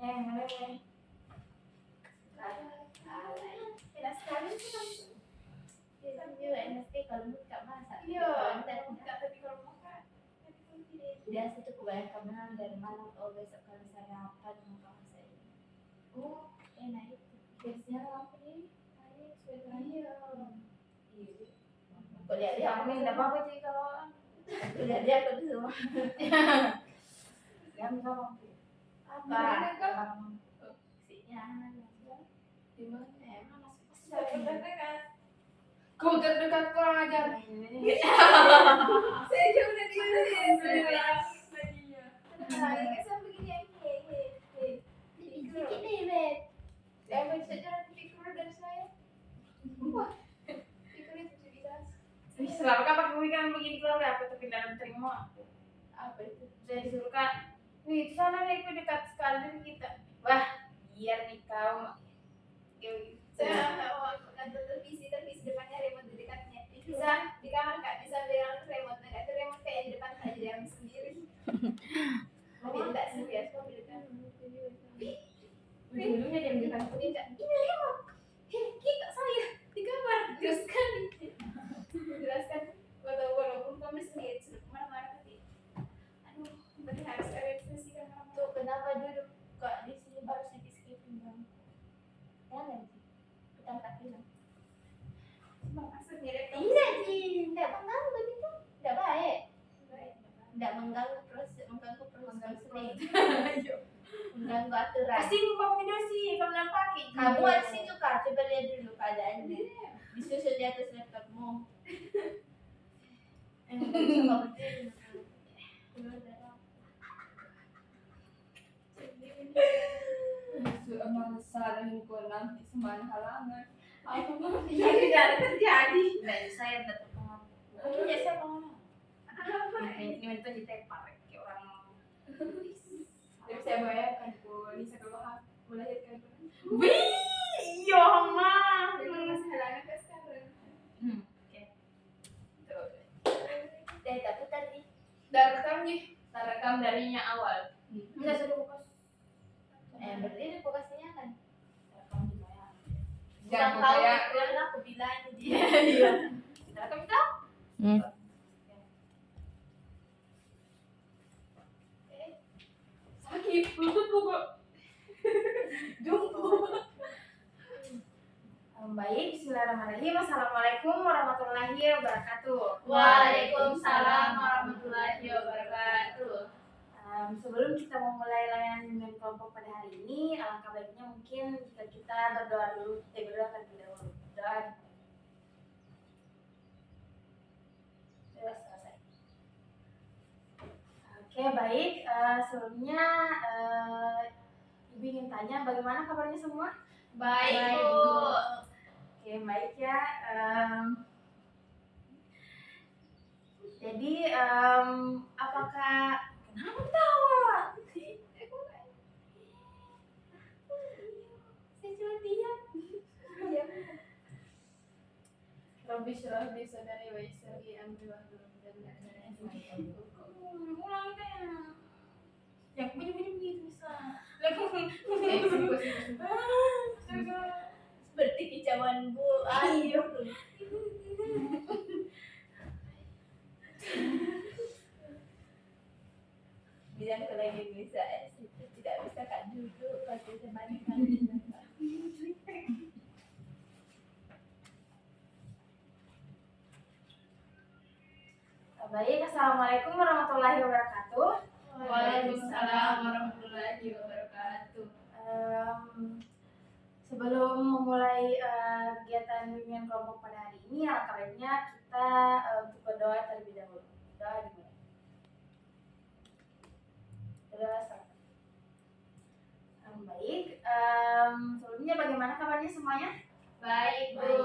Meleleh. Enak sekali kan. Biasanya enak kalau buka masak. Iya, buka tapi kalau makan. Biasa tuh kebanyakan dari malam besok kalau sarapan mau masak ini. Oh, enak itu. Biasanya lampu ini, iya. Kau lihat dia, aku minta apa sih kalau lihat dia aku di rumah. Yang sama. Apa? Sinya. Di mana? Kau terdekat kurang ajar. Saya jauh dari Ini selalu kan pakai weekend begini keluarga apa tapi dalam terima apa itu? saya disuruh kan nih di sana nih aku dekat sekali dengan kita wah biar nih kau Saya nonton televisi depannya remote di dekatnya. Bisa di kamar kak bisa bilang remote nggak tuh remote kayak di depan aja yang sendiri. Tapi tidak serius kok di depan. dulunya dia di depan Ini remote. Kita saya di kamar teruskan. Jelaskan walaupun kamu sendiri sudah kemana-mana tapi aduh berarti harus ada diskusikan tuh kenapa duduk kok di sini baru sedikit skipping dong ya nggak sih kita tak bilang maksudnya tidak sih tidak mengganggu begitu tidak baik tidak mengganggu proses mengganggu aturan kasih mbak video sih kamu nak pakai kamu ada situ kak coba lihat dulu keadaannya disusun di atas laptopmu Emang saling kau nanti semana halangan apa tidak terjadi nah saya tetap pengaruh akhirnya saya mau ini itu ditepar kayak orang tapi saya bayangkan Lisa kalau melahirkan wih iya mah masih halangan ke sekarang oke tapi tadi dari rekam darinya awal nggak sudah buka berarti ini bekasnya kan rekam gimana jangan tahu kan aku bilang dia iya rekam itu sakit lutut kok jumbo baik bismillahirrahmanirrahim assalamualaikum warahmatullahi wabarakatuh Waalaikumsalam warahmatullahi wabarakatuh. Sebelum kita memulai layanan dengan kelompok pada hari ini, alangkah baiknya mungkin jika kita berdoa dulu, berdoa terlebih dahulu. Doa. Selesai. Oke, baik. Sebelumnya Ibu ingin tanya bagaimana kabarnya semua? Baik, Bu. Oke, baik ya. Jadi, apakah kenapa tawa? Saya cuma diam. Robbi syrah li sadri wa yassir li amri wahlul 'uqdatam min lisani ulang deh. Yang bunyi-bunyi begitu bisa. Seperti kicauan Bu Ayu. Bilang kalau lagi bisa tidak bisa kak duduk pakai temani-temani. Baik, assalamualaikum warahmatullahi wabarakatuh. Waalaikumsalam warahmatullahi wabarakatuh. Sebelum memulai kegiatan bimbingan kelompok pada hari ini, alangkah baiknya kita untuk berdoa terlebih dahulu. Doa dimulai. Berdoa salat. Baik, sebelumnya bagaimana kabarnya semuanya? Baik, Bu.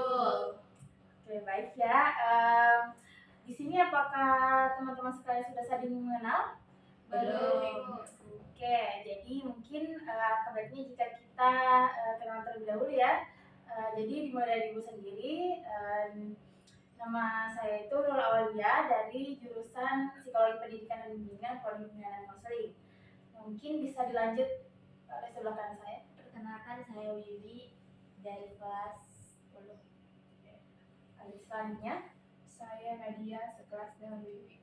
Oke, baik ya. Di sini apakah teman-teman sekalian sudah saling mengenal? Belum. Oke, jadi mungkin kebaiknya jika kita kenalan terlebih dahulu ya. Jadi dimulai dari Ibu sendiri. Nama saya itu Nurul Awalia dari jurusan Psikologi Pendidikan dan Bimbingan Prodi Pembinaan dan Konseling. Mungkin bisa dilanjut oleh sebelah kanan saya. Perkenalkan, saya Wiwi dari kelas 10. Selanjutnya, Saya Nadia, sekelas dengan Wiwi.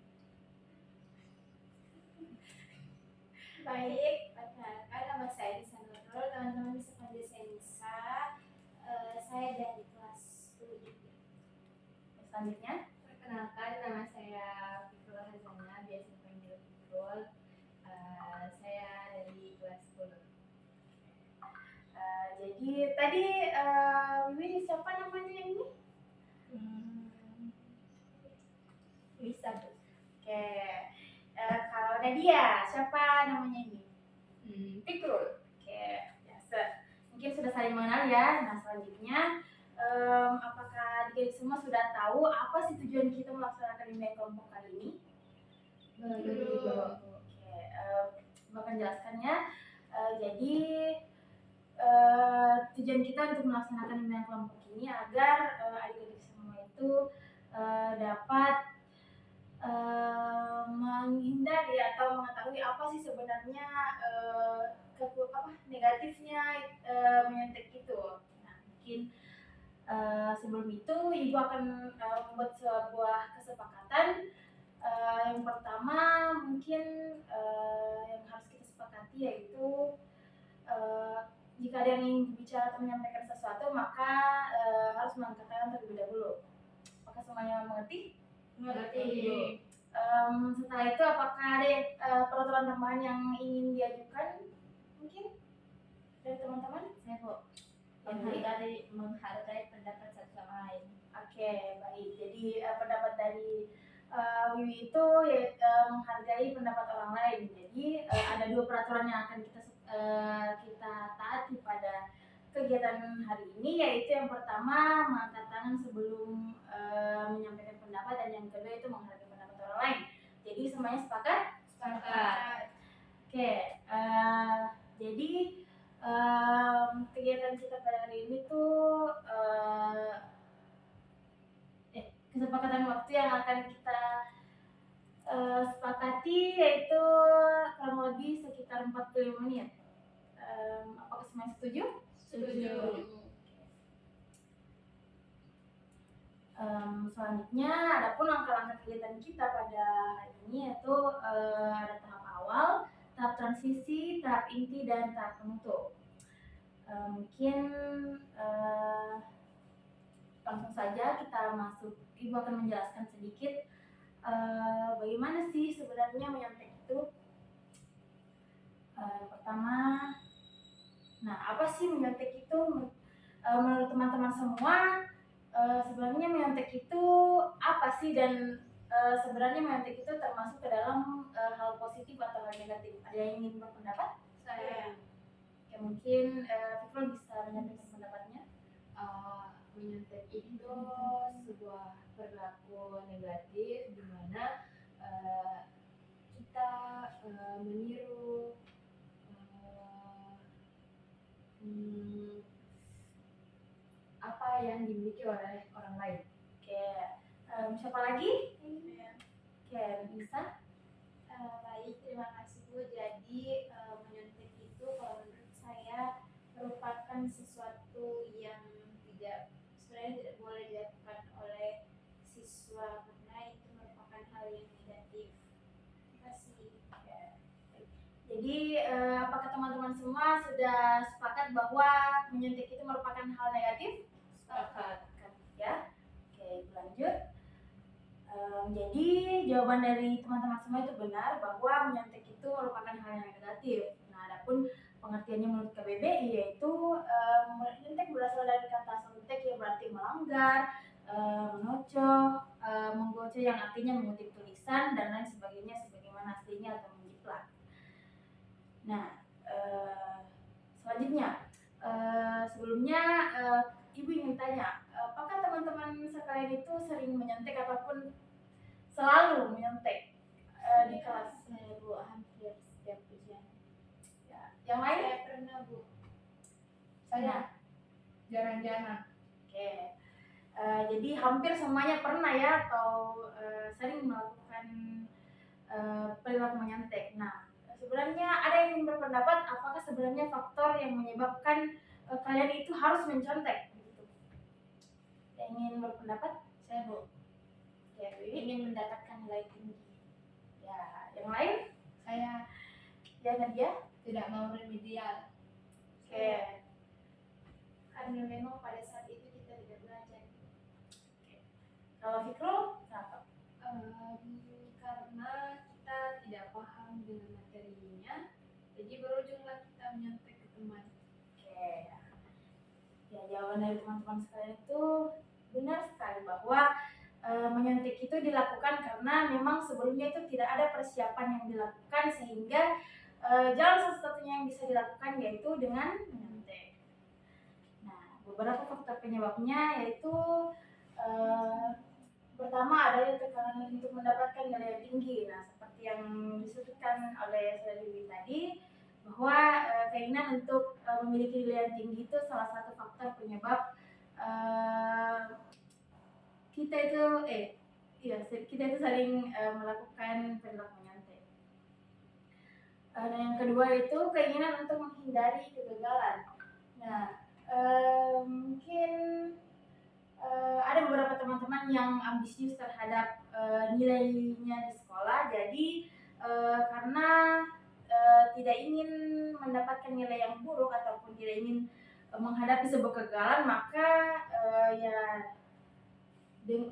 Baik, perkenalkan nama saya Nisa Nurul, teman-teman bisa panggil saya Nisa. Saya dari kelas 10 juga. selanjutnya, Perkenalkan, nama saya Fikrul Hazana, biasa dipanggil Fikrul. Saya dari kelas 10. jadi tadi Wiwi siapa namanya yang ini? Bisa tuh. Oke, kalau Nadia siapa namanya ini? Fikrul. Oke, biasa. Mungkin sudah saling mengenal ya. Nah selanjutnya, apakah adik semua sudah tahu apa sih tujuan kita melaksanakan bimbingan kelompok kali ini? Belum. Oke, bahkan jelaskannya. Jadi tujuan kita untuk melaksanakan bimbingan kelompok ini agar adik-adik semua itu dapat menghindari atau mengetahui apa sih sebenarnya negatifnya menyuntik itu. Nah, mungkin sebelum itu ibu akan membuat sebuah kesepakatan. Yang pertama mungkin yang harus kita sepakati yaitu jika ada yang ingin bicara atau menyampaikan sesuatu maka harus mengangkat tangan terlebih dahulu. Apakah semuanya mengerti? Mengerti. Setelah itu apakah ada peraturan tambahan yang ingin diajukan mungkin dari teman-teman? Saya kok menghargai pendapat satu sama lain. Oke, baik. Jadi pendapat dari Wiwi itu menghargai pendapat orang lain. Jadi ada dua peraturan yang akan kita taati pada kegiatan hari ini, yaitu yang pertama mengangkat tangan sebelum menyampaikan pendapat, dan yang kedua itu menghargai pendapat orang lain. Jadi semuanya sepakat? Sepakat. Oke, jadi kegiatan kita pada hari ini tuh kesepakatan waktu yang akan kita sepakati yaitu kurang lebih sekitar 45 menit. Apakah semuanya setuju? Setuju. Selanjutnya, adapun langkah-langkah kegiatan kita pada hari ini yaitu ada tahap awal, tahap transisi, tahap inti, dan tahap penutup. Mungkin langsung saja kita masuk. Ibu akan menjelaskan sedikit bagaimana sih sebenarnya menyontek itu. Pertama, nah apa sih menyontek itu? Menurut teman-teman semua, sebenarnya menyontek itu apa sih, dan sebenarnya menyontek itu termasuk ke dalam hal positif atau hal negatif? Ada yang ingin berpendapat? Saya. Ya, mungkin Fikrul bisa menyampaikan pendapatnya. Menyontek itu sebuah perilaku negatif di mana kita meniru apa yang dimiliki oleh orang lain. Oke, siapa lagi? Oke, bisa? Baik, terima kasih Bu. Jadi menyontek itu kalau menurut saya merupakan sesuatu yang sebenarnya tidak boleh dilakukan oleh siswa karena itu merupakan hal yang negatif. Terima kasih. Jadi apakah teman-teman semua sudah sepakat bahwa menyuntik itu merupakan hal negatif? Sepakat. Ya. Oke, lanjut. Jadi jawaban dari teman-teman semua itu benar bahwa menyuntik itu merupakan hal yang negatif. Nah, adapun pengertiannya menurut KBBI yaitu menyuntik berasal dari kata suntik yang berarti melanggar, menocok, menggoceh yang artinya mengutip tulisan dan lain sebagainya sebagaimana aslinya atau menjiplak. Nah, selanjutnya, sebelumnya Ibu ingin tanya, apakah teman-teman sekalian itu sering menyontek ataupun selalu menyontek di kelas? Saya Bu, hampir setiap ujian. Ya. Yang lain? Saya pernah Bu. Saya jarang-jarang. Oke. Jadi hampir semuanya pernah ya atau sering melakukan perilaku menyontek. Nah, sebenarnya ada yang ingin berpendapat apakah sebenarnya faktor yang menyebabkan kalian itu harus mencontek gitu. Yang ingin berpendapat? Saya Bu, Ya, Wiwi. ingin mendapatkan nilai tinggi. Ya, yang lain? Saya Ya, Nadia. tidak mau remedial. Oke. Karena memang pada saat itu kita tidak belajar. Kalau Fikrul, kenapa? Karena kita tidak paham dengan materinya, jadi berujunglah kita menyontek ke teman. Oke. Ya, jawaban dari teman-teman sekalian itu benar sekali bahwa menyontek itu dilakukan karena memang sebelumnya itu tidak ada persiapan yang dilakukan, sehingga jalan satu-satunya yang bisa dilakukan yaitu dengan menyontek. Nah, beberapa faktor penyebabnya yaitu pertama adanya tekanan untuk mendapatkan nilai yang tinggi. Nah, seperti yang disebutkan oleh Saudari tadi, bahwa keinginan untuk memiliki nilai yang tinggi itu salah satu faktor penyebab kita itu saling melakukan perilaku menyontek. Dan yang kedua itu keinginan untuk menghindari kegagalan. Nah, mungkin ada beberapa teman-teman yang ambisius terhadap nilainya di sekolah, jadi karena tidak ingin mendapatkan nilai yang buruk ataupun tidak ingin menghadapi sebuah kegagalan, maka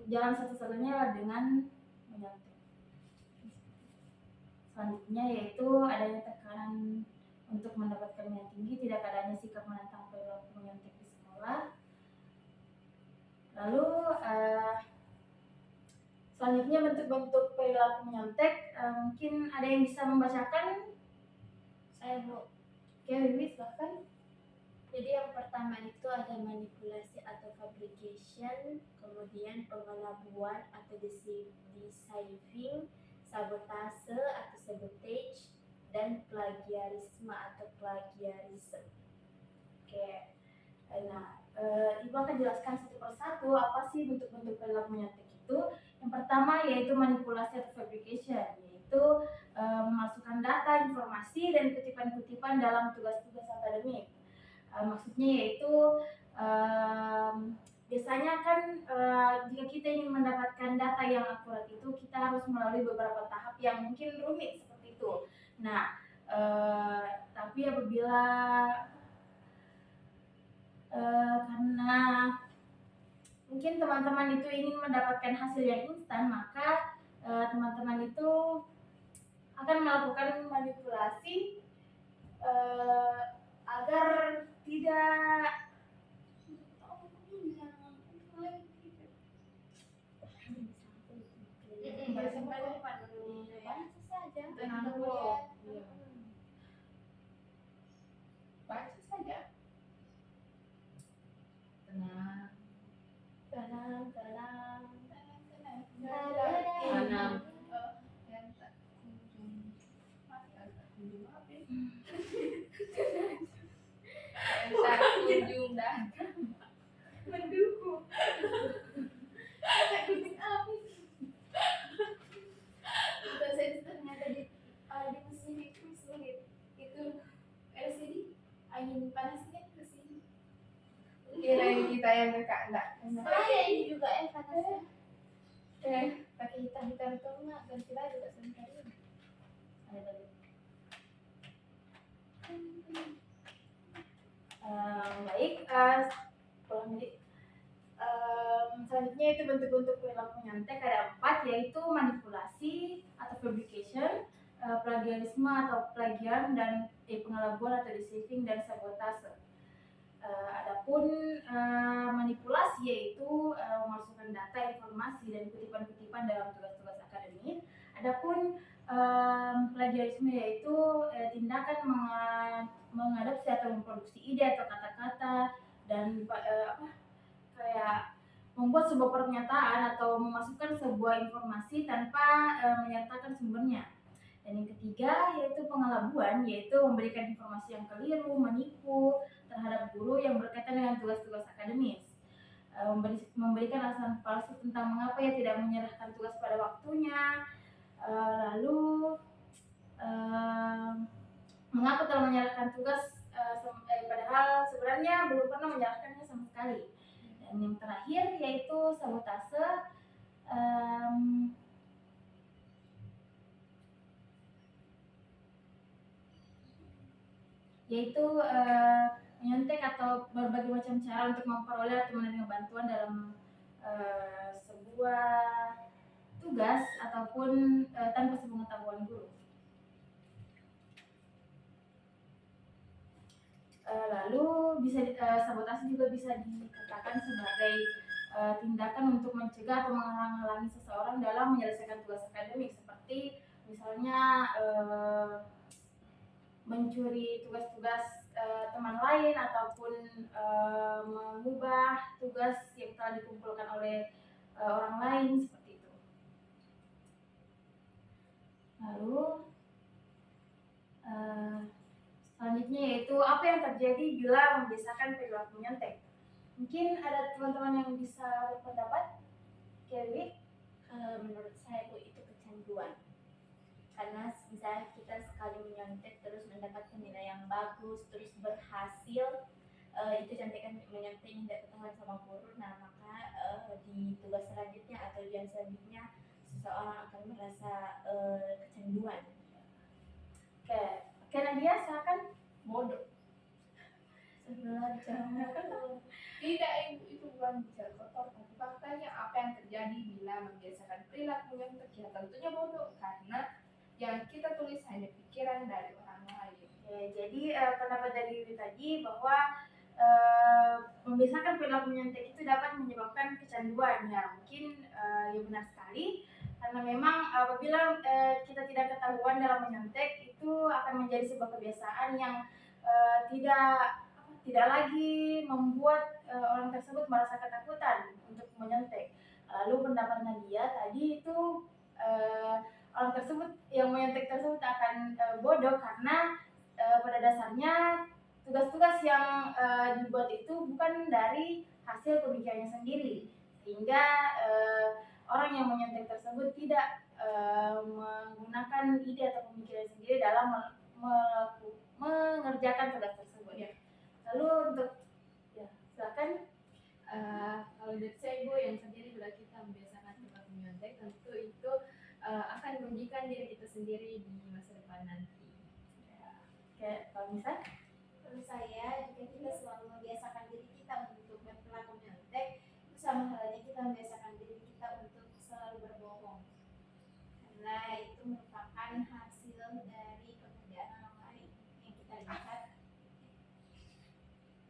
jalan satu-satunya adalah dengan menyontek. Selanjutnya yaitu adanya tekanan untuk mendapatkan nilai tinggi, tidak adanya sikap menentang perilaku menyontek di sekolah. Lalu selanjutnya bentuk-bentuk perilaku menyontek, mungkin ada yang bisa membacakan? Saya Bu. Oke, Wiwi, silahkan. Jadi yang pertama itu ada manipulasi atau fabrication, kemudian pengelabuan atau deceiving, sabotase atau sabotage, dan plagiarisme atau plagiarism. Oke. Nah, Ibu akan jelaskan satu persatu apa sih bentuk-bentuk perilaku menyontek itu. Yang pertama yaitu manipulasi atau fabrication, yaitu memasukkan data, informasi, dan kutipan-kutipan dalam tugas-tugas akademik. Maksudnya yaitu biasanya kan jika kita ingin mendapatkan data yang akurat itu kita harus melalui beberapa tahap yang mungkin rumit seperti itu. Nah, tapi apabila karena mungkin teman-teman itu ingin mendapatkan hasil yang instan, maka teman-teman itu akan melakukan manipulasi agar tidak Tenang Bu. Baca saja. Tenang. Kunjung dah. Mendukung. Kayak gunting api. Bukan saya ternyata di mesin itu sulit. Itu LCD angin panasnya ke sini. Kirain kita yang dekat enggak. Saya ini juga panasnya. Pakai hitam-hitam itu enggak, dan kita juga sebentar ini. Baik, selanjutnya itu bentuk-bentuk perilaku menyontek ada 4, yaitu manipulasi atau fabrication, plagiarisme atau plagian, dan pengelabuan atau deceiving, dan sabotase. Adapun manipulasi yaitu memasukkan data, informasi, dan kutipan-kutipan dalam tugas-tugas akademik. Adapun plagiarisme yaitu tindakan mengadopsi atau memproduksi ide atau kata-kata dan kayak membuat sebuah pernyataan atau memasukkan sebuah informasi tanpa menyertakan sumbernya. Dan yang ketiga yaitu pengelabuan, yaitu memberikan informasi yang keliru, menipu terhadap guru yang berkaitan dengan tugas-tugas akademis, memberikan alasan palsu tentang mengapa ia tidak menyerahkan tugas pada waktunya, lalu telah menyalahkan tugas padahal sebenarnya belum pernah menyalahkannya sama sekali. Dan yang terakhir yaitu sabotase, yaitu menyontek atau berbagai macam cara untuk memperoleh atau menerima bantuan dalam sebuah tugas ataupun tanpa sepengetahuan guru. Lalu sabotase juga bisa dikatakan sebagai tindakan untuk mencegah atau menghalang-halangi seseorang dalam menyelesaikan tugas akademik, seperti misalnya mencuri tugas-tugas teman lain ataupun mengubah tugas yang telah dikumpulkan oleh orang lain, seperti itu. Lalu selanjutnya yaitu apa yang terjadi bila membiasakan perilaku menyontek. Mungkin ada teman-teman yang bisa berpendapat? Kelly? Menurut saya itu kecanduan. Karena misalnya kita sekali menyontek terus mendapatkan nilai yang bagus, terus berhasil, itu contekan menyontek tidak ketahuan sama guru. Nah maka di tugas selanjutnya atau ujian selanjutnya seseorang akan merasa kecanduan. Oke, Nadia, silakan. Bodoh. Sebelah jauh. Tidak, itu bukan bicara kotor, tapi faktanya apa yang terjadi bila membiasakan perilaku menyontek ya tentunya bodoh, karena yang kita tulis hanya pikiran dari orang lain. Oke, jadi pendapat dari Yuri tadi bahwa membiasakan perilaku menyontek itu dapat menyebabkan kecanduan. Ya mungkin ya benar sekali, karena memang apabila kita tidak ketahuan dalam menyontek itu akan menjadi sebuah kebiasaan yang tidak lagi membuat orang tersebut merasa ketakutan untuk menyontek. Lalu pendapat Nadia tadi itu orang tersebut yang menyontek tersebut akan bodoh karena pada dasarnya tugas-tugas yang dibuat itu bukan dari hasil pemikirannya sendiri, sehingga orang yang menyontek tersebut tidak menggunakan ide atau pemikiran sendiri dalam mengerjakan tugas tersebut. Ya. Lalu untuk silakan. Kalau dari saya Bu, yang sendiri bila kita membiasakan perilaku menyontek tentu itu akan merugikan diri kita sendiri di masa depan nanti. Oke, kalau bisa? Menurut saya, jika kita selalu membiasakan diri kita untuk berperilaku menyontek, itu sama halnya kita membiasakan diri kita untuk selalu berbohong. Karena itu merupakan hasil dari pekerjaan orang lain yang kita lihat.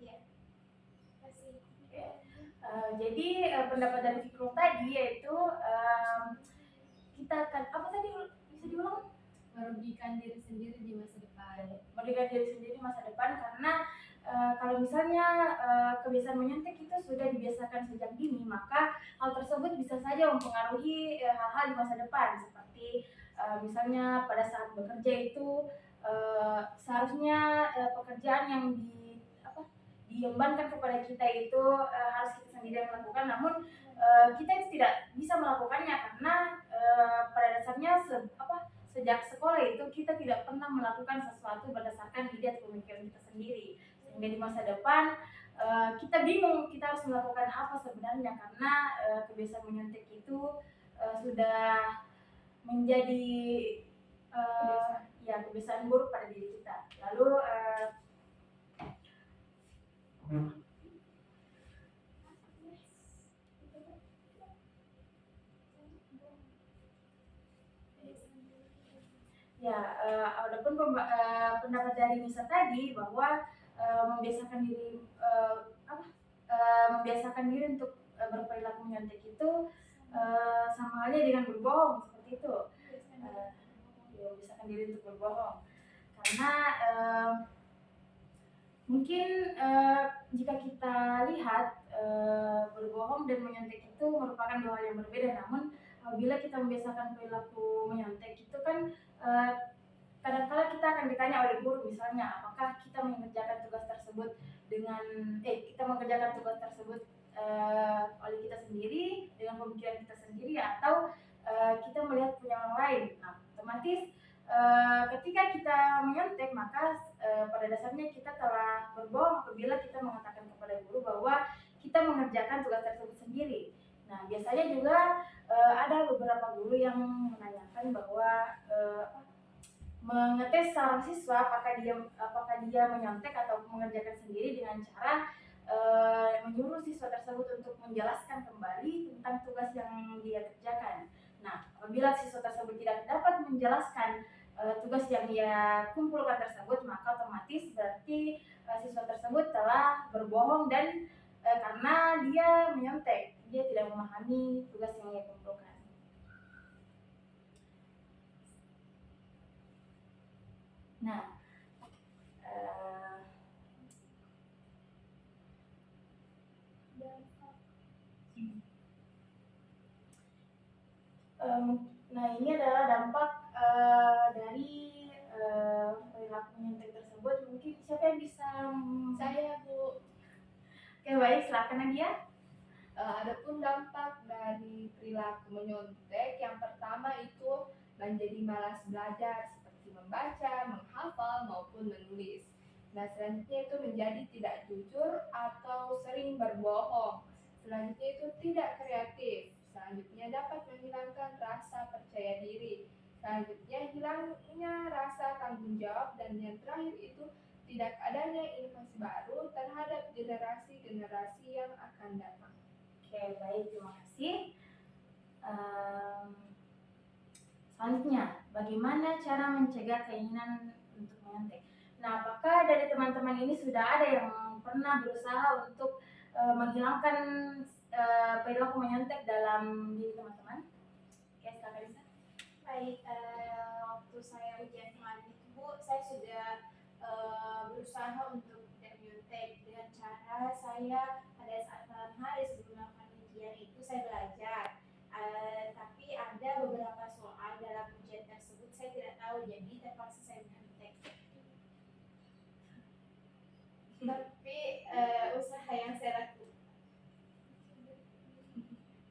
Ya, kasih. Jadi pendapat dari Fikrul tadi yaitu kita akan apa tadi, bisa diulang? Merugikan diri sendiri di masa depan. Merugikan diri sendiri masa depan karena kalau misalnya kebiasaan menyontek itu sudah dibiasakan sejak dini, maka hal tersebut bisa saja mempengaruhi hal-hal di masa depan, seperti misalnya pada saat bekerja itu seharusnya pekerjaan yang diembankan kepada kita itu harus kita sendiri yang melakukan, namun kita itu tidak bisa melakukannya karena pada dasarnya sejak sekolah itu kita tidak pernah melakukan sesuatu berdasarkan ide atau pemikiran kita sendiri, sehingga di masa depan kita bingung kita harus melakukan apa sebenarnya, karena kebiasaan menyontek itu sudah menjadi kebiasaan buruk pada diri kita. Lalu adapun pendapat dari Nisa tadi bahwa membiasakan diri untuk berperilaku menyontek itu sama halnya dengan berbohong, seperti itu. Membiasakan diri untuk berbohong karena mungkin jika kita lihat berbohong dan menyontek itu merupakan dua hal yang berbeda, namun apabila kita membiasakan perilaku menyontek itu kan kadang-kala kita akan ditanya oleh guru, misalnya apakah kita mengerjakan tugas tersebut oleh kita sendiri dengan pemikiran kita sendiri atau kita melihat punya orang lain. Nah, otomatis ketika kita menyontek maka pada dasarnya kita telah berbohong apabila kita mengatakan kepada guru bahwa kita mengerjakan tugas tersebut sendiri. Nah, biasanya juga ada beberapa guru yang menanyakan bahwa mengetes seorang siswa apakah dia menyontek atau mengerjakan sendiri dengan cara menyuruh siswa tersebut untuk menjelaskan kembali tentang tugas yang dia kerjakan. Nah, apabila siswa tersebut tidak dapat menjelaskan tugas yang dia kumpulkan tersebut, maka otomatis berarti siswa tersebut telah berbohong dan karena dia menyontek, dia tidak memahami tugas yang dia kumpulkan. Nah, nah ini adalah dampak dari perilaku menyontek tersebut. Mungkin siapa yang bisa? Saya, Bu. Oke, baik, silakan Nadia. Adapun dampak dari perilaku menyontek, yang pertama itu menjadi malas belajar seperti membaca, menghafal maupun menulis. Nah, selanjutnya itu menjadi tidak jujur atau sering berbohong. Selanjutnya itu tidak kreatif. Selanjutnya dapat menghilangkan rasa percaya diri. Selanjutnya hilangnya rasa tanggung jawab, dan yang terakhir itu tidak adanya inovasi baru terhadap generasi-generasi yang akan datang. Oke, baik, terima kasih. Selanjutnya, bagaimana cara mencegah keinginan untuk menyontek? Nah, apakah dari teman-teman ini sudah ada yang pernah berusaha untuk menghilangkan perilaku menyontek dalam diri teman-teman? Oke, silakan Lisa. Baik, waktu saya ujian kemarin itu, Bu, saya sudah berusaha untuk tidak menyontek dengan cara saya pada saat malam hari sebelum melakukan ujian itu saya belajar. Tapi ada beberapa soal dalam ujian tersebut saya tidak tahu, jadi terpaksa saya menyontek. Tapi usaha yang saya lakukan,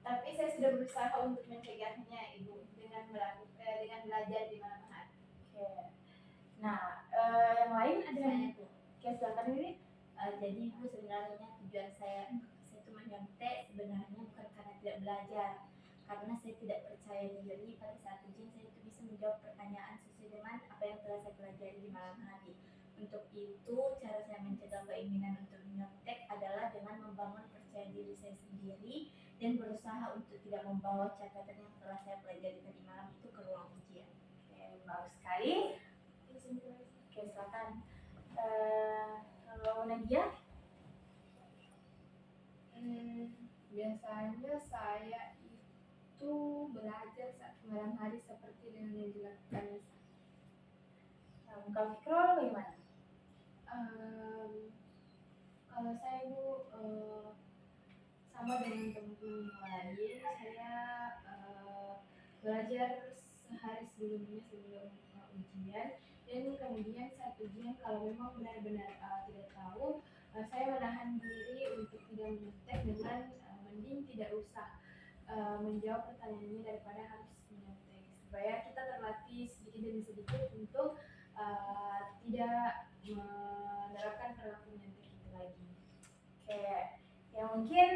tapi saya sudah berusaha untuk mencegahnya, Ibu, dengan belajar di malam hari. Oke. Nah, yang lain ada? Saya, Bu. Oke, silakan Wiwi. Jadi Bu, sebenarnya tujuan saya itu menyontek sebenarnya bukan karena tidak belajar, karena saya tidak percaya diri pada saat ujian saya itu bisa menjawab pertanyaan sesuai dengan apa yang telah saya pelajari di malam hari. Untuk itu, cara saya mencegah keinginan untuk menyontek adalah dengan membangun percaya diri saya sendiri dan berusaha untuk tidak membawa catatan yang telah saya pelajari tadi malam itu ke ruang ujian. Oke, bagus sekali. Oke, silakan. Kalau Nadia? Biasanya saya itu belajar saat malam hari seperti dengan yang dilakukan Nisa. Kalau Fikrol bagaimana? Kalau saya, Bu, sama dengan teman-teman yang lain, saya belajar sehari sebelum ujian, dan kemudian saat ujian kalau memang benar-benar tidak tahu, saya menahan diri untuk tidak menyontek dengan mending tidak usah menjawab pertanyaannya daripada harus menyontek, supaya kita terlatih sedikit demi sedikit untuk tidak menerapkan perilaku menyontek itu lagi. Oke, ya mungkin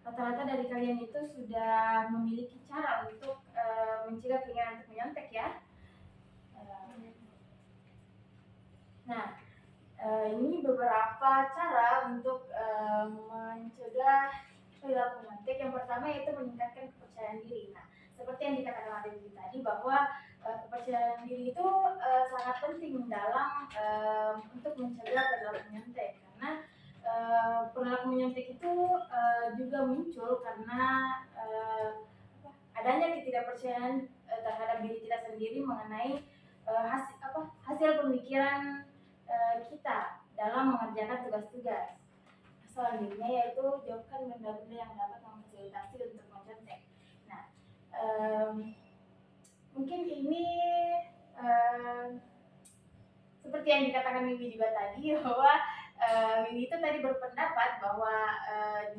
rata-rata dari kalian itu sudah memiliki cara untuk mencegah keinginan untuk menyontek ya. Nah, ini beberapa cara untuk mencegah perilaku menyontek. Yang pertama yaitu meningkatkan kepercayaan diri. Nah, seperti yang dikatakan Adeli tadi bahwa kepercayaan diri itu sangat penting dalam untuk mencegah perilaku menyontek, karena perilaku menyontek itu juga muncul karena adanya ketidakpercayaan terhadap diri kita sendiri mengenai hasil pemikiran kita dalam mengerjakan tugas-tugas. Selanjutnya yaitu jauhkan benda-benda yang dapat memfasilitasi untuk mencontek. Nah, mungkin ini seperti yang dikatakan Wiwi juga tadi bahwa Wiwi itu tadi berpendapat bahwa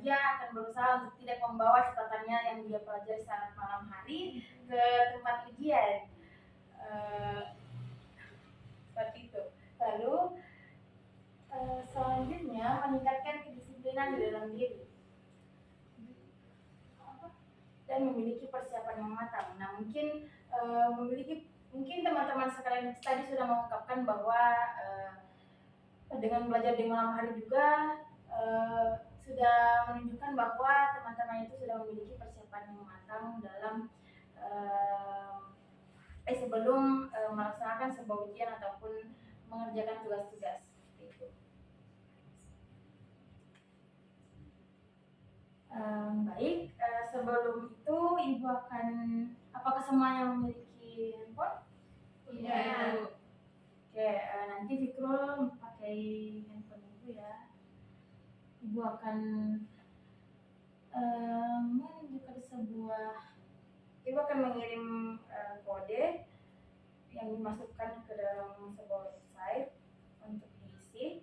dia akan berusaha untuk tidak membawa catatannya yang dia pelajari saat malam hari ke tempat ujian. Nah, mungkin teman-teman sekalian tadi sudah mengungkapkan bahwa dengan belajar di malam hari juga sudah menunjukkan bahwa teman-teman itu sudah memiliki persiapan yang matang dalam sebelum melaksanakan sebuah ujian ataupun mengerjakan tugas-tugas seperti itu. Baik, sebelum itu Ibu akan, apakah semuanya memiliki handphone? Iya. Oke, nanti Fikrul pakai handphone Ibu ya. Ibu akan menunjukkan Ibu akan mengirim kode yang dimasukkan ke dalam sebuah website untuk diisi.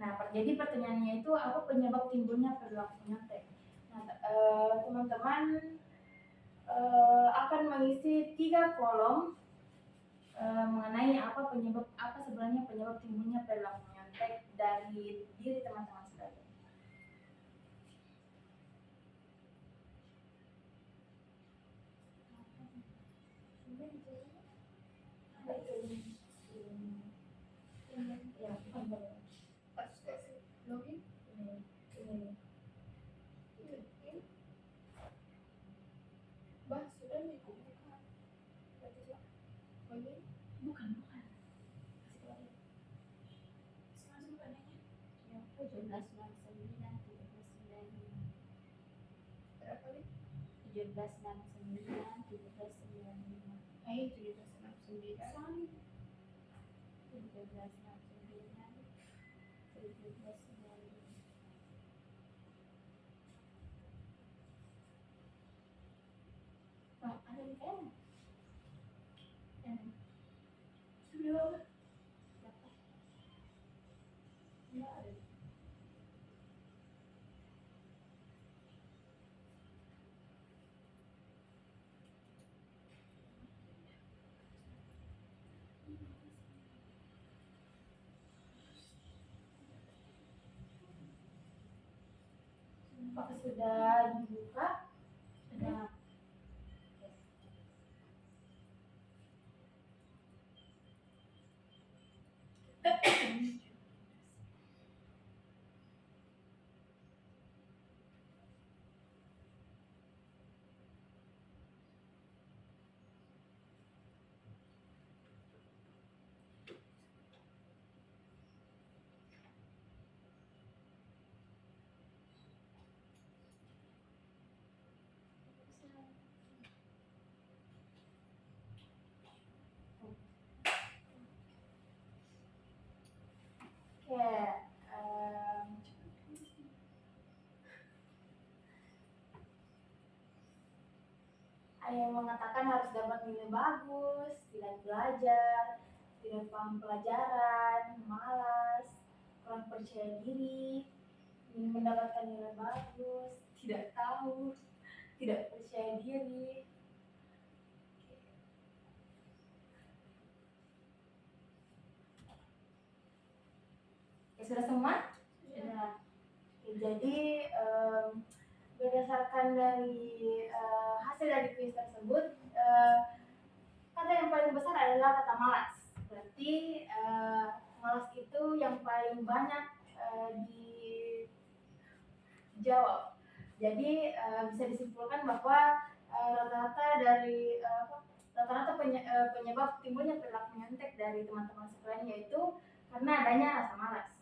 Nah, jadi pertanyaannya itu apa penyebab timbulnya perilaku nyontek? Nah, teman-teman akan mengisi 3 kolom mengenai apa sebenarnya penyebab timbulnya perilaku nyontek dari diri teman-teman sekalian. Login. Bah, sudah nih buka. Login. Bukan. Sekarang bukan nanya. Ya, 1769 1395. Berapa nih? 1769 1395. Ayo 1769. Soalnya 1769 1395. oh, ada di kan? Sudah Berapa? enggak ada. Apakah sudah dibuka? Sudah. Oke, ada yang mengatakan harus dapat nilai bagus, tidak belajar, tidak paham pelajaran, malas, kurang percaya diri, ingin mendapatkan nilai bagus, tidak tahu, tidak percaya diri. Ya, sudah semua? Sudah. Oke, jadi berdasarkan dari hasil dari kuis tersebut, kata yang paling besar adalah kata malas. Berarti malas itu yang paling banyak dijawab. Jadi bisa disimpulkan bahwa rata-rata penyebab timbulnya perilaku nyontek dari teman-teman sekalian yaitu karena adanya rasa malas.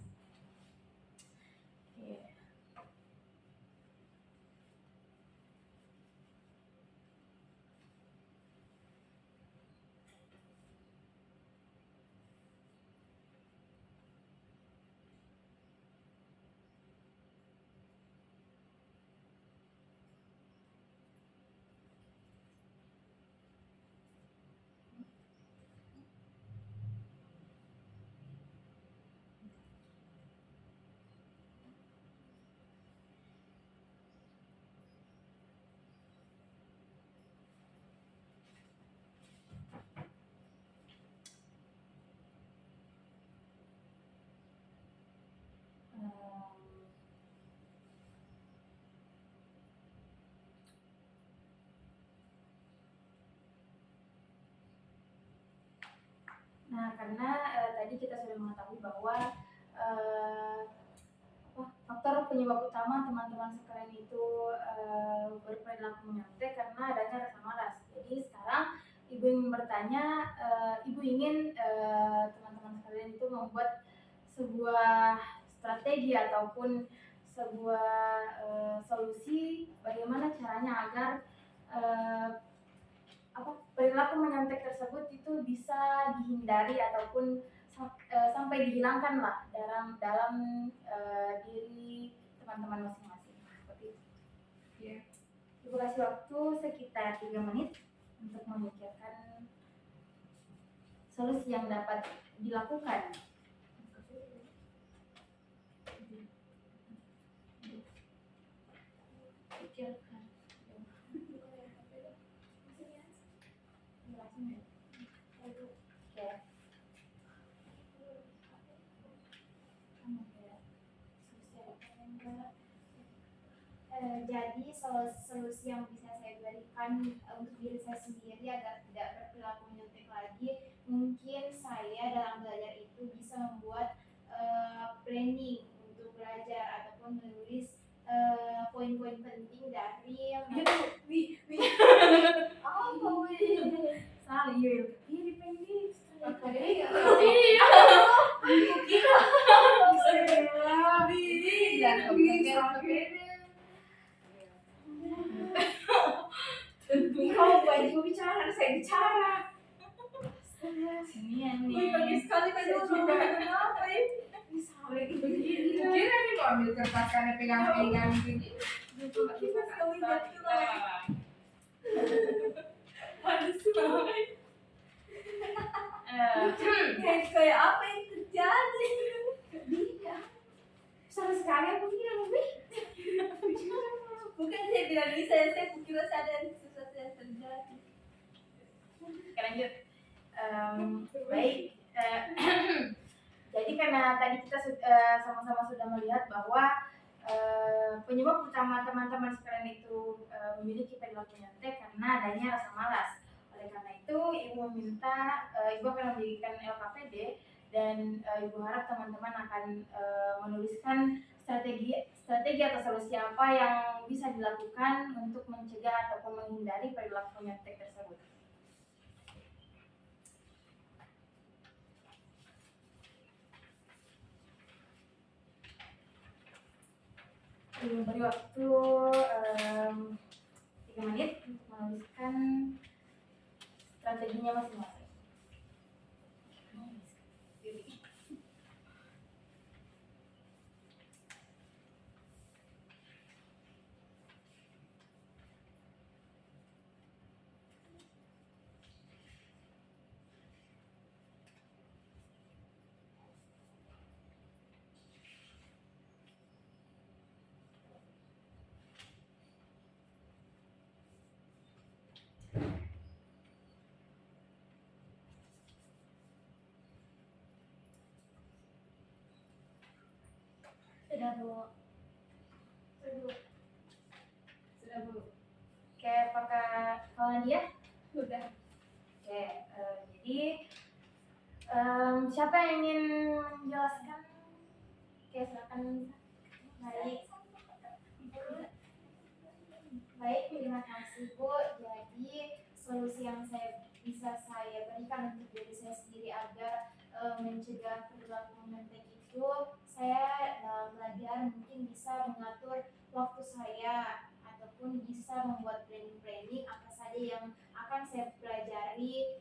karena tadi kita sudah mengetahui bahwa faktor penyebab utama teman-teman sekalian itu berperilaku menyontek karena adanya rasa malas. Jadi sekarang ibu ingin bertanya, ibu ingin teman-teman sekalian itu membuat sebuah strategi ataupun sebuah solusi bagaimana caranya agar perilaku menyontek tersebut itu bisa dihindari ataupun sampai dihilangkan lah dalam diri teman-teman masing-masing. Seperti itu. Iya. Ibu kasih waktu sekitar 3 menit untuk memikirkan solusi yang dapat dilakukan. Pikirkan. Oke. Jadi solusi yang bisa saya berikan untuk diri saya sendiri agar tidak berperilaku menyontek lagi, mungkin saya dalam belajar itu bisa membuat planning untuk belajar ataupun menulis poin-poin penting dari Salah, iya. Ini pendek. Kalau baju bicara harus saya bicara. Ini. Bagus sekali kan dulu. Kenapa ini? Sampai begini. Kira nih mau ambil kertas karena pegang-pegang gini. Kayak apa yang terjadi? Sama sekali aku kira lebih. Bukan saya bilang bisa, saya kira sadar sesuatu yang terjadi. Lanjut. Baik. Jadi karena tadi kita sama-sama sudah melihat bahwa penyebab utama teman-teman sekalian itu memiliki perilaku nyontek karena adanya rasa malas. Oleh karena itu, ibu meminta, ibu akan memberikan LKPD dan ibu harap teman-teman akan menuliskan strategi atau solusi apa yang bisa dilakukan untuk mencegah ataupun menghindari perilaku nyontek tersebut. Ibu beri waktu 3 menit untuk menuliskan strateginya masing-masing. Sudah, Bu. Oke, apakah kawan dia? Sudah. Oke, jadi siapa yang ingin menjelaskan? Oke, silakan. Baik, terima kasih Bu. Jadi solusi yang bisa saya berikan untuk diri saya sendiri agar mencegah perilaku menyontek itu, saya dalam belajar mungkin bisa mengatur waktu saya ataupun bisa membuat planning apa saja yang akan saya pelajari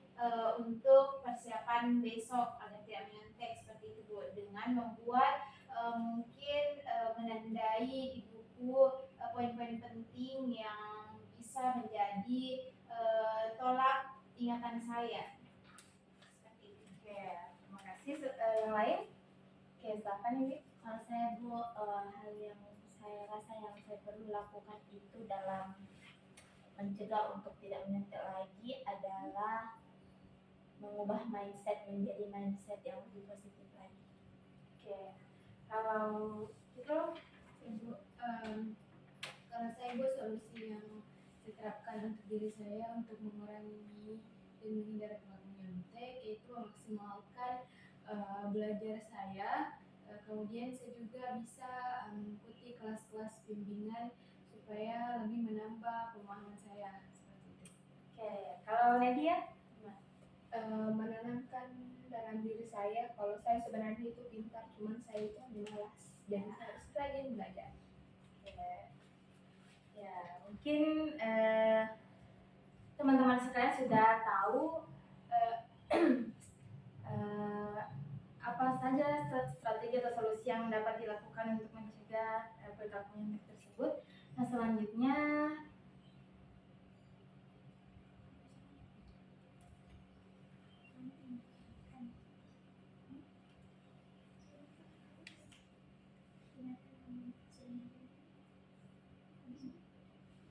untuk persiapan besok agar tidak menyontek seperti itu Bu, dengan membuat mungkin menandai di buku poin-poin penting yang bisa menjadi tolak ingatan saya. Seperti itu. Oke, terima kasih. Yang lain? Oke, silakan ini. Kalau saya Bu, hal yang saya rasa yang saya perlu lakukan itu dalam mencegah untuk tidak menyontek lagi adalah mengubah mindset menjadi mindset yang lebih positif lagi. Oke, kalau itu Ibu, kalau saya Bu, solusi yang saya terapkan untuk diri saya untuk mengurangi dan menghindari perilaku menyontek yaitu memaksimalkan belajar saya. Kemudian saya juga bisa mengikuti kelas-kelas bimbingan supaya lebih menambah pemahaman saya seperti itu. Oke, kalau Nadia? Menanamkan dalam diri saya kalau saya sebenarnya itu pintar, cuman saya itu malas dan saya harus rajin belajar. Oke. Ya, mungkin teman-teman sekalian sudah tahu apa saja strategi atau solusi yang dapat dilakukan untuk mencegah perilaku nyontek tersebut. Nah, selanjutnya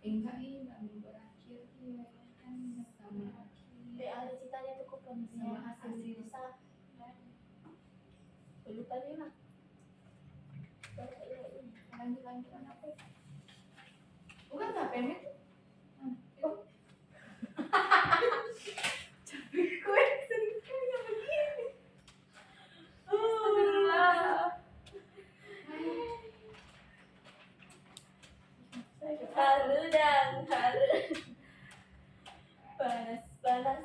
Enggak mau berakhir kan sama ada citanya tuh kok sama hasil hasil. bisa lupa nih lah. Lanjut apa? Bukan capek nih. Gue sering kayak begini. Haru dan haru. Panas.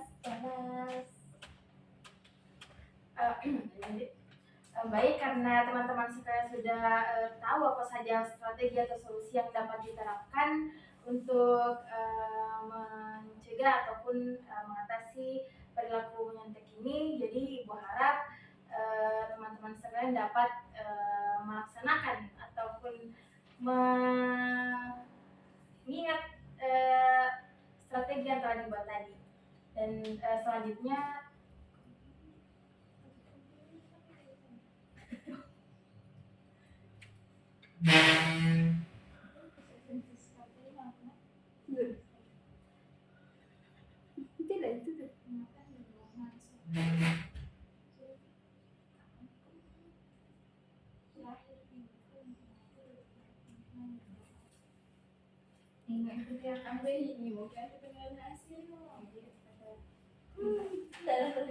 Baik, karena teman-teman sekalian sudah tahu apa saja strategi atau solusi yang dapat diterapkan untuk mencegah ataupun mengatasi perilaku menyontek ini. Jadi Ibu harap teman-teman sekalian dapat melaksanakan ataupun mengingat strategi yang telah dibuat tadi. Dan selanjutnya Tidak itu tuh. Ingat itu yang ambil ini mungkin ada dengan hasil.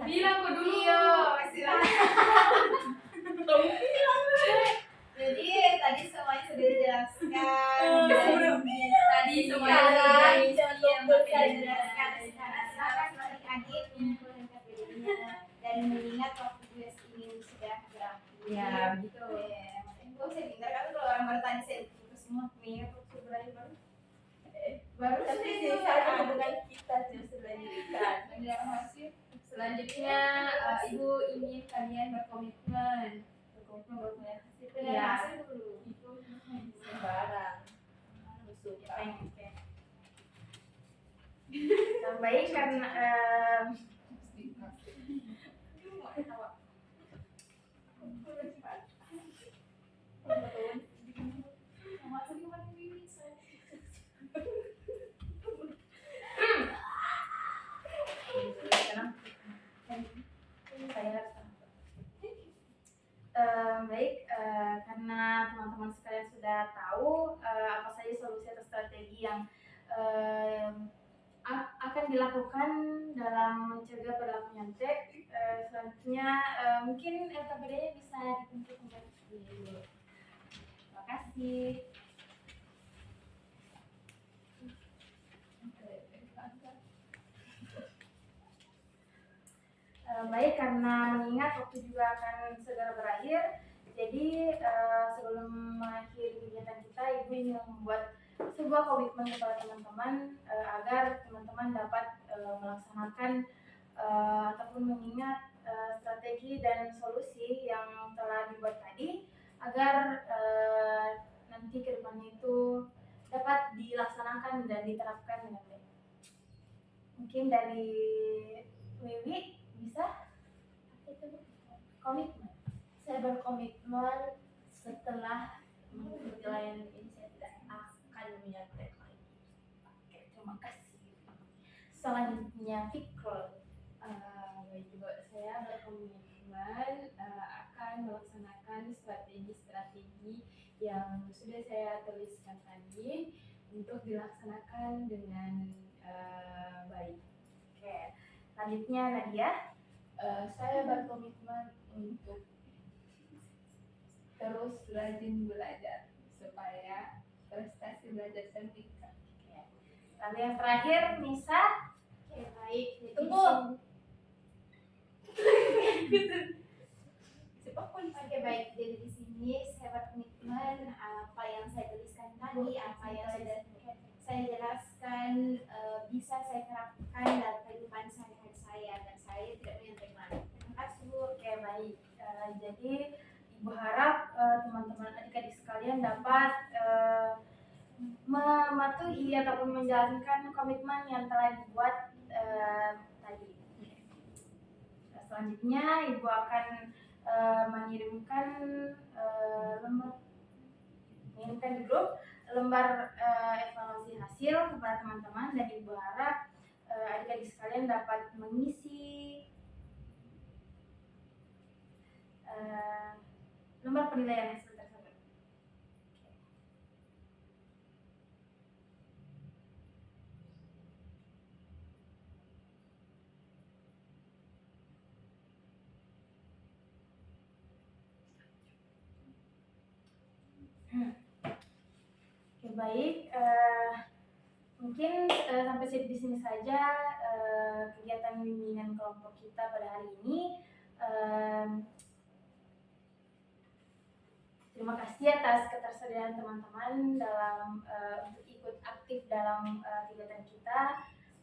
Bilang kok dulu. Jadi tadi semuanya sudah dijelaskan. Tadi semuanya sudah dijelaskan. Sekarang adik-adik mengumpulkan KPD-nya dan mengingat waktu tugas ini sudah berakhir. Ya, begitu. Gue saya pintar kan kalau orang baru tadi saya itu semua mengingat waktu berakhir baru Tapi sih sih sama dengan kita justru lanjutkan. Menjelang hasil. Selanjutnya ibu ingin kalian berkomitmen buat melihat hasil. Dengan hasil dulu. Itu Sembarang. Suka. baik karena baik karena teman-teman sekalian sudah tahu apa saja solusi atau strategi yang akan dilakukan dalam mencegah perilaku nyontek. Selanjutnya mungkin LKPD-nya bisa ditunjuk kembali dulu. Terima kasih. Baik, karena mengingat waktu juga akan segera berakhir, jadi sebelum mengakhiri kegiatan kita, Ibu ingin membuat sebuah komitmen kepada teman-teman agar teman-teman dapat melaksanakan ataupun mengingat strategi dan solusi yang telah dibuat tadi agar nanti ke depannya itu dapat dilaksanakan dan diterapkan dengan baik. Mungkin dari Wiwi bisa komitmen. Saya berkomitmen setelah mengikuti layanan ini saya tidak akan menyontek lagi. Oke, terima kasih. Selanjutnya Fikro. baik ibu, saya berkomitmen akan melaksanakan strategi-strategi yang sudah saya tuliskan tadi untuk dilaksanakan dengan baik. Oke, selanjutnya Nadia. Saya berkomitmen untuk terus rajin belajar supaya prestasi belajar saya meningkat. Lalu yang terakhir, Nisa. Oke, baik. Jadi Tunggu. Oke, baik. Jadi di sini saya berkomitmen apa yang saya tuliskan tadi, apa yang sudah saya jelaskan bisa saya terapkan dalam kehidupan sehari-hari saya dan saya tidak menyontek lagi. Terima kasih, Bu. Oke, baik. Jadi Ibu harap teman-teman adik-adik sekalian dapat mematuhi ataupun menjalankan komitmen yang telah dibuat tadi. Selanjutnya Ibu akan mengirimkan di grup lembar evaluasi hasil kepada teman-teman, dan Ibu harap adik-adik sekalian dapat mengisi lembar penilaian hasil tersebut. Oke, baik. Mungkin sampai di sini saja kegiatan bimbingan kelompok kita pada hari ini. Terima kasih atas ketersediaan teman-teman dalam untuk ikut aktif dalam kegiatan kita,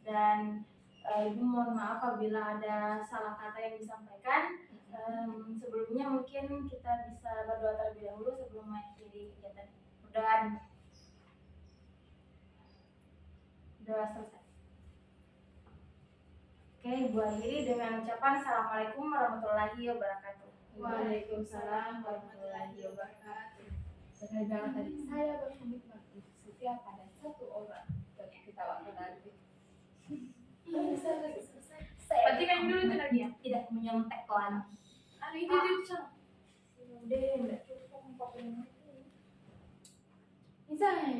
dan Ibu mohon maaf apabila ada salah kata yang disampaikan. Sebelumnya mungkin kita bisa berdoa terlebih dahulu sebelum mengakhiri kegiatan. Mudah-mudahan doa selesai. Oke, Ibu akhiri dengan ucapan Assalamualaikum warahmatullahi wabarakatuh. Waalaikumsalam warahmatullahi wabarakatuh. Saya bilang tadi, saya berkomitmen untuk setiap ada satu orang dan kita lakukan nanti. Berarti kan dulu itu lagi ya? Tidak menyontek lagi. Itu Udah, enggak cukup 40 menit. Misalnya